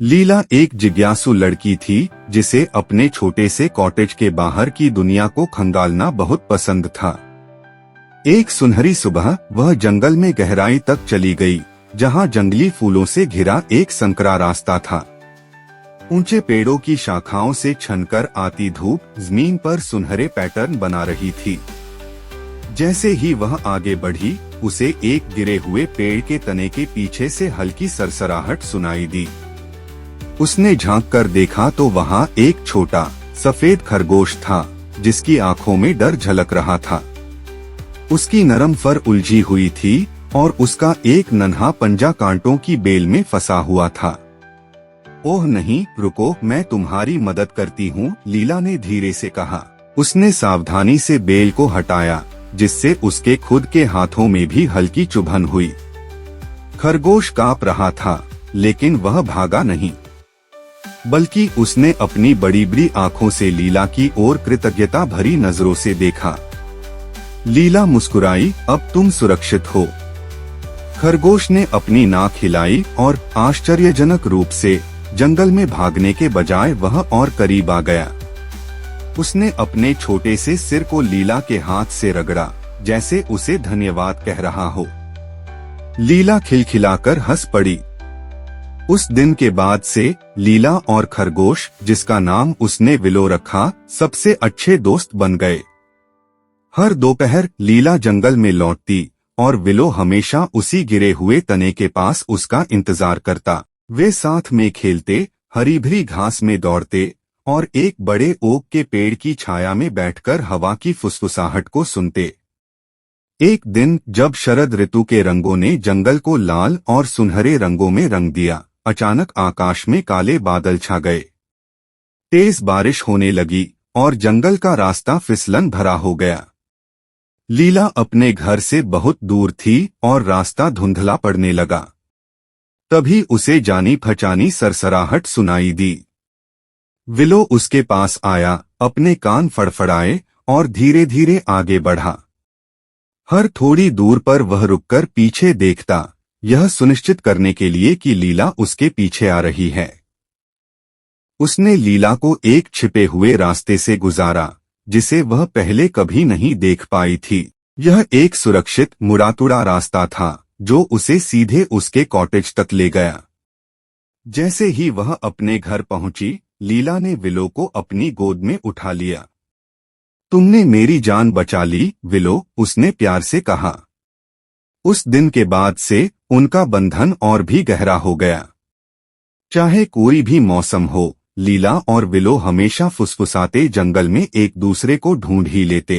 लीला एक जिज्ञासु लड़की थी जिसे अपने छोटे से कॉटेज के बाहर की दुनिया को खंगालना बहुत पसंद था। एक सुनहरी सुबह वह जंगल में गहराई तक चली गई, जहां जंगली फूलों से घिरा एक संकरा रास्ता था। ऊंचे पेड़ों की शाखाओं से छनकर आती धूप जमीन पर सुनहरे पैटर्न बना रही थी। जैसे ही वह आगे बढ़ी, उसे एक गिरे हुए पेड़ के तने के पीछे से हल्की सरसराहट सुनाई दी। उसने झांक कर देखा तो वहाँ एक छोटा सफेद खरगोश था, जिसकी आंखों में डर झलक रहा था। उसकी नरम फर उलझी हुई थी और उसका एक नन्हा पंजा कांटों की बेल में फंसा हुआ था। ओह नहीं, रुको, मैं तुम्हारी मदद करती हूँ, लीला ने धीरे से कहा। उसने सावधानी से बेल को हटाया, जिससे उसके खुद के हाथों में भी हल्की चुभन हुई। खरगोश कांप रहा था, लेकिन वह भागा नहीं, बल्कि उसने अपनी बड़ी बड़ी आंखों से लीला की ओर कृतज्ञता भरी नजरों से देखा। लीला मुस्कुराई, अब तुम सुरक्षित हो। खरगोश ने अपनी नाक हिलाई और आश्चर्यजनक रूप से जंगल में भागने के बजाय वह और करीब आ गया। उसने अपने छोटे से सिर को लीला के हाथ से रगड़ा, जैसे उसे धन्यवाद कह रहा हो। लीला खिलखिलाकर हंस पड़ी। उस दिन के बाद से लीला और खरगोश, जिसका नाम उसने विलो रखा, सबसे अच्छे दोस्त बन गए। हर दोपहर लीला जंगल में लौटती और विलो हमेशा उसी गिरे हुए तने के पास उसका इंतजार करता। वे साथ में खेलते, हरी भरी घास में दौड़ते और एक बड़े ओक के पेड़ की छाया में बैठकर हवा की फुसफुसाहट को सुनते। एक दिन जब शरद ऋतु के रंगों ने जंगल को लाल और सुनहरे रंगों में रंग दिया, अचानक आकाश में काले बादल छा गए। तेज बारिश होने लगी और जंगल का रास्ता फिसलन भरा हो गया। लीला अपने घर से बहुत दूर थी और रास्ता धुंधला पड़ने लगा। तभी उसे जानी पहचानी सरसराहट सुनाई दी। विलो उसके पास आया, अपने कान फड़फड़ाए और धीरे धीरे आगे बढ़ा। हर थोड़ी दूर पर वह रुककर पीछे देखता, यह सुनिश्चित करने के लिए कि लीला उसके पीछे आ रही है। उसने लीला को एक छिपे हुए रास्ते से गुजारा, जिसे वह पहले कभी नहीं देख पाई थी। यह एक सुरक्षित मुड़ातुड़ा रास्ता था, जो उसे सीधे उसके कॉटेज तक ले गया। जैसे ही वह अपने घर पहुंची, लीला ने विलो को अपनी गोद में उठा लिया। तुमने मेरी जान बचा ली, विलो, उसने प्यार से कहा। उस दिन के बाद से उनका बंधन और भी गहरा हो गया। चाहे कोई भी मौसम हो, लीला और विलो हमेशा फुसफुसाते जंगल में एक दूसरे को ढूंढ ही लेते।